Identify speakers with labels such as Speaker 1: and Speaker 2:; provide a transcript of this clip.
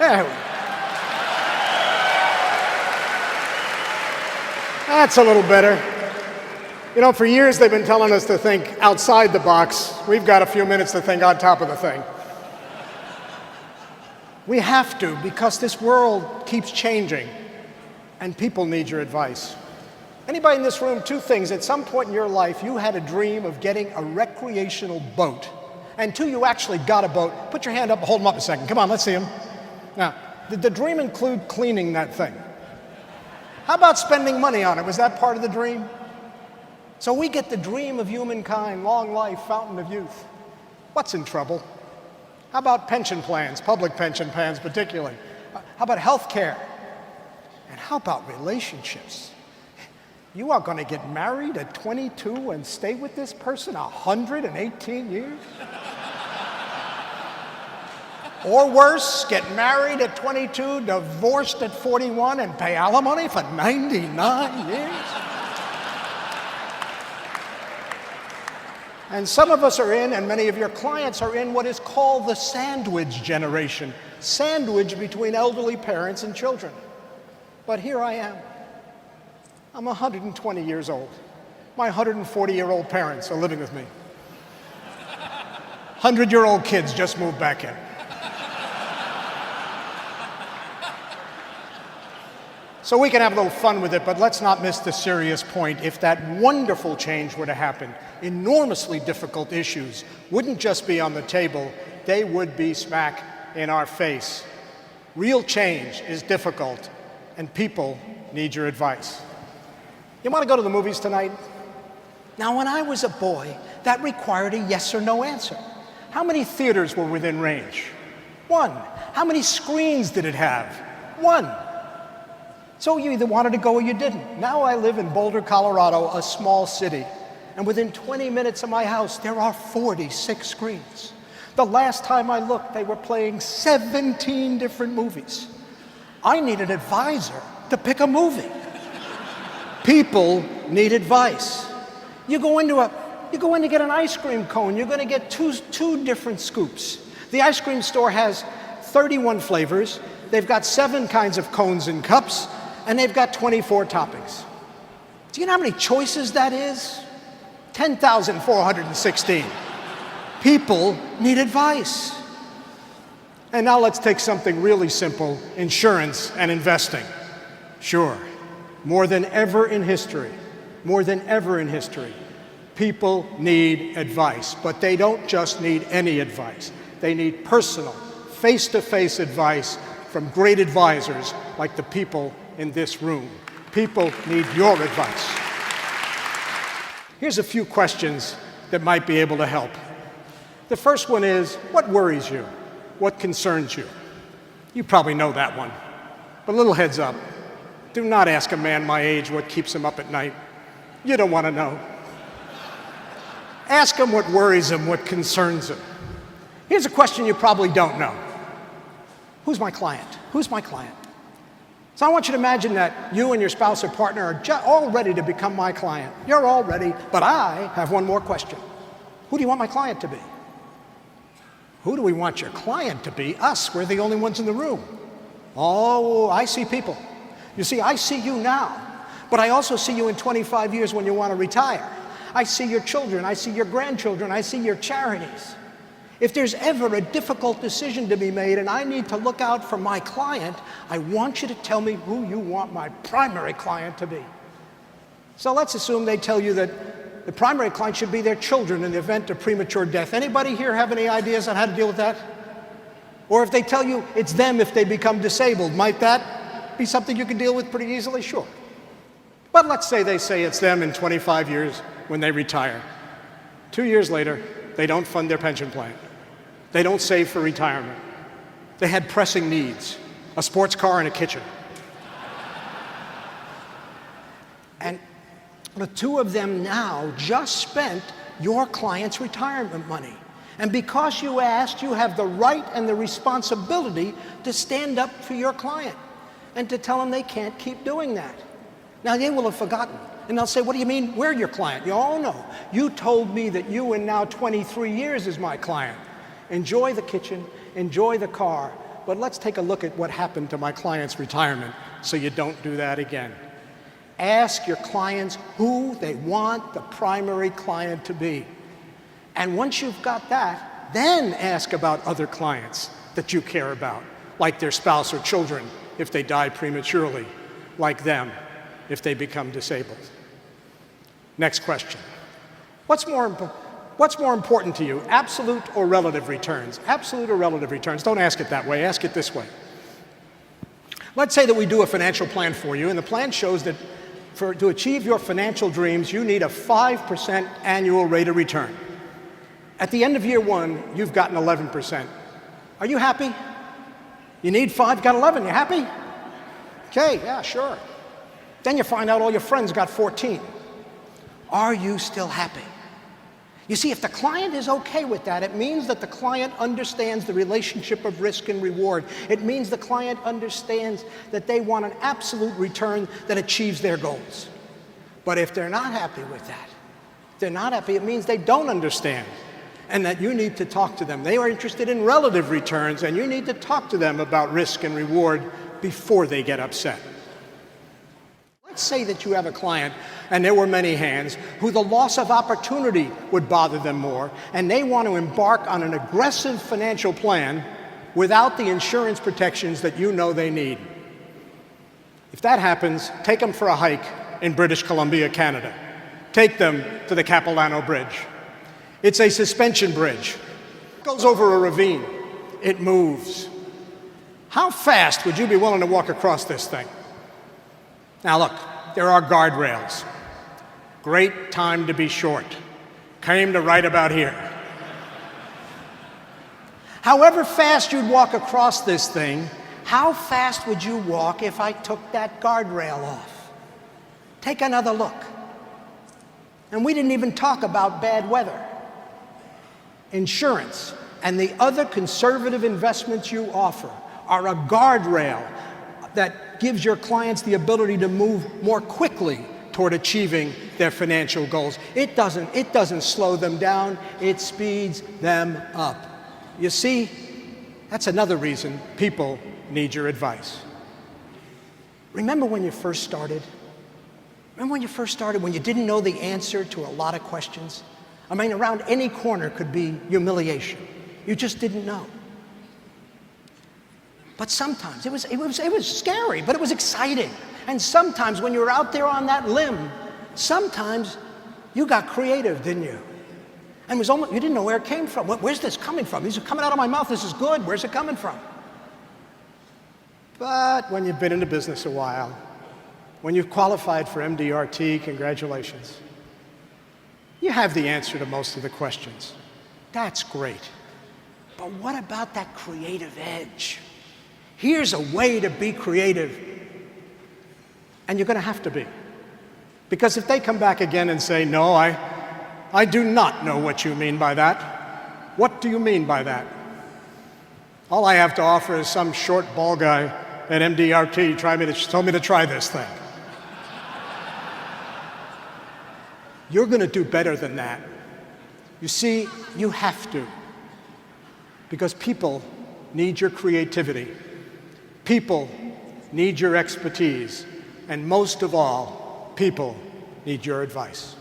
Speaker 1: There we go. That's a little better. You know, for years they've been telling us to think outside the box. We've got a few minutes to think on top of the thing. We have to, because this world keeps changing, and people need your advice. Anybody in this room, two things. At some point in your life, you had a dream of getting a recreational boat. And two, you actually got a boat. Put your hand up, hold them up a second. Come on, let's see them. Now, did the dream include cleaning that thing? How about spending money on it? Was that part of the dream? So we get the dream of humankind, long life, fountain of youth. What's in trouble? How about pension plans, public pension plans particularly? How about health care? And how about relationships? You are going to get married at 22 and stay with this person 118 years? Or worse, get married at 22, divorced at 41, and pay alimony for 99 years? And some of us are in, and many of your clients are in, what is called the sandwich generation. Sandwich between elderly parents and children. But here I am. I'm 120 years old. My 140-year-old parents are living with me. 100-year-old kids just moved back in. So we can have a little fun with it, but let's not miss the serious point. If that wonderful change were to happen, enormously difficult issues wouldn't just be on the table, they would be smack in our face. Real change is difficult, and people need your advice. You want to go to the movies tonight? Now, when I was a boy, that required a yes or no answer. How many theaters were within range? One. How many screens did it have? One. So you either wanted to go or you didn't. Now I live in Boulder, Colorado, a small city. And within 20 minutes of my house, there are 46 screens. The last time I looked, they were playing 17 different movies. I need an advisor to pick a movie. People need advice. You go in to get an ice cream cone, you're going to get two different scoops. The ice cream store has 31 flavors. They've got 7 kinds of cones and cups. And they've got 24 toppings. Do you know how many choices that is? 10,416. People need advice. And now let's take something really simple, insurance and investing. Sure, more than ever in history, people need advice. But they don't just need any advice. They need personal, face-to-face advice from great advisors like the people in this room. People need your advice. Here's a few questions that might be able to help. The first one is, what worries you? What concerns you? You probably know that one. But a little heads up, do not ask a man my age what keeps him up at night. You don't want to know. Ask him what worries him, what concerns him. Here's a question you probably don't know. Who's my client? Who's my client? So I want you to imagine that you and your spouse or partner are all ready to become my client. You're all ready, but I have one more question. Who do you want my client to be? Who do we want your client to be? Us. We're the only ones in the room. Oh, I see people. You see, I see you now, but I also see you in 25 years when you want to retire. I see your children. I see your grandchildren. I see your charities. If there's ever a difficult decision to be made and I need to look out for my client, I want you to tell me who you want my primary client to be. So let's assume they tell you that the primary client should be their children in the event of premature death. Anybody here have any ideas on how to deal with that? Or if they tell you it's them if they become disabled, might that be something you can deal with pretty easily? Sure. But let's say they say it's them in 25 years when they retire. 2 years later, they don't fund their pension plan. They don't save for retirement. They had pressing needs, a sports car and a kitchen. And the two of them now just spent your client's retirement money. And because you asked, you have the right and the responsibility to stand up for your client and to tell them they can't keep doing that. Now, they will have forgotten. And they'll say, what do you mean, we're your client? Oh, no. You told me that you in now 23 years is my client. Enjoy the kitchen, enjoy the car, but let's take a look at what happened to my client's retirement so you don't do that again. Ask your clients who they want the primary client to be. And once you've got that, then ask about other clients that you care about, like their spouse or children if they die prematurely, like them if they become disabled. Next question. What's more important to you, absolute or relative returns? Absolute or relative returns? Don't ask it that way, ask it this way. Let's say that we do a financial plan for you, and the plan shows that to achieve your financial dreams, you need a 5% annual rate of return. At the end of year one, you've gotten 11%. Are you happy? You need 5, got 11, you happy? Okay, yeah, sure. Then you find out all your friends got 14. Are you still happy? You see, if the client is okay with that, it means that the client understands the relationship of risk and reward. It means the client understands that they want an absolute return that achieves their goals. But if they're not happy with that, they're not happy, it means they don't understand, and that you need to talk to them. They are interested in relative returns, and you need to talk to them about risk and reward before they get upset. Let's say that you have a client, and there were many hands, who the loss of opportunity would bother them more, and they want to embark on an aggressive financial plan without the insurance protections that you know they need. If that happens, take them for a hike in British Columbia, Canada. Take them to the Capilano Bridge. It's a suspension bridge. It goes over a ravine. It moves. How fast would you be willing to walk across this thing? Now look, there are guardrails. Great time to be short. Came to right about here. However fast you'd walk across this thing, how fast would you walk if I took that guardrail off? Take another look. And we didn't even talk about bad weather. Insurance and the other conservative investments you offer are a guardrail that gives your clients the ability to move more quickly toward achieving their financial goals. It doesn't slow them down, it speeds them up. You see, that's another reason people need your advice. Remember when you first started? Remember when you first started, when you didn't know the answer to a lot of questions? I mean, around any corner could be humiliation. You just didn't know. But sometimes it was scary, but it was exciting. And sometimes when you were out there on that limb, sometimes you got creative, didn't you? And it was almost, you didn't know where it came from. Where's this coming from? These are coming out of my mouth. This is good. Where's it coming from? But when you've been in the business a while, when you've qualified for MDRT, congratulations. You have the answer to most of the questions. That's great. But what about that creative edge? Here's a way to be creative. And you're going to have to be. Because if they come back again and say, no, I do not know what you mean by that. What do you mean by that? All I have to offer is some short ball guy at MDRT told me to try this thing. You're going to do better than that. You see, you have to. Because people need your creativity. People need your expertise. And most of all, people need your advice.